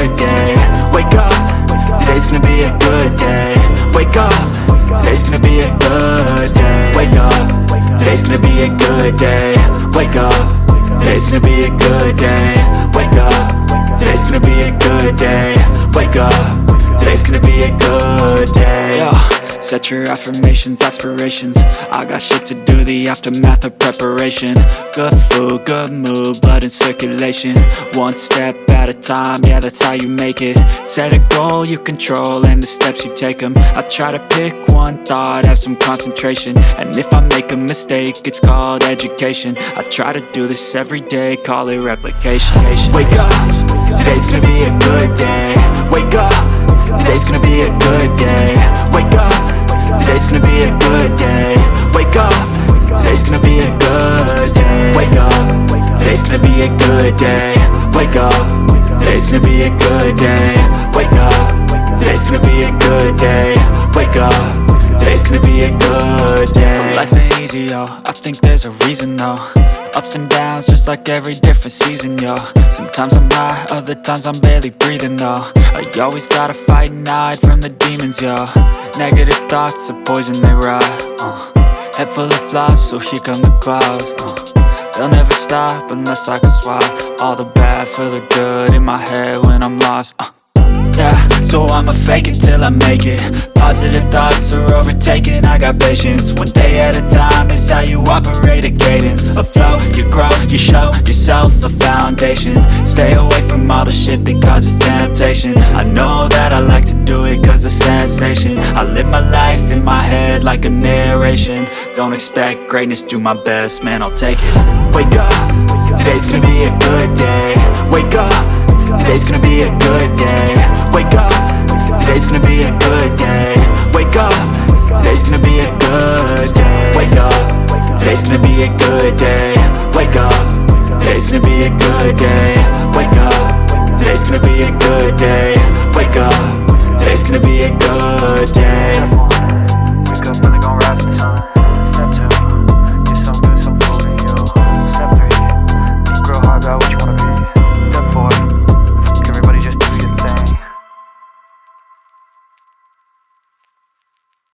good day. Wake up, today's gonna be a good day. Wake up, today's gonna be a good day. Wake up, today's gonna be a good day. Wake up, today's gonna be a good day. Wake up, today's gonna be a good day. Wake up, today's gonna be a good day. Yo, set your affirmations, aspirations. I got shit to do, the aftermath of preparation. Good food, good mood, blood in circulation. One step at a time, yeah, that's how you make it. Set a goal you control and the steps you take them. I try to pick one thought, have some concentration. And if I make a mistake, it's called education. I try to do this every day, call it replication. Wake up, today's gonna be a good day. Wake up, today's gonna be a good day. Wake up, today's gonna be a good day. Wake up, today's gonna be a good day. Wake up, today's gonna be a good day. Wake up, today's gonna be a good day. Wake up, today's gonna be a good day. Wake up, today's gonna be a good day. So life ain't easy, yo, I think there's a reason though. Ups and downs, just like every different season, yo. Sometimes I'm high, other times I'm barely breathing, though. I always gotta fight and hide from the demons, yo. Negative thoughts are poison, they rot. Head full of flies, so here come the clouds. They'll never stop unless I can swap all the bad for the good in my head when I'm lost. Yeah, so I'ma fake it till I make it. Positive thoughts are overtaken, I got patience. One day at a time is how you operate a cadence. A flow, you grow, you show yourself a foundation. Stay away from all the shit that causes temptation. I know that I like to do it cause it's sensation. I live my life in my head like a narration. Don't expect greatness, do my best, man, I'll take it. Wake up, today's gonna be a good day. Wake up, today's gonna be a good day. Wake up, today's gonna be a good day. Wake up, today's gonna be a good day. Wake up, today's gonna be a good day. Wake up, today's gonna be a good day. Wake up, today's gonna be a good day.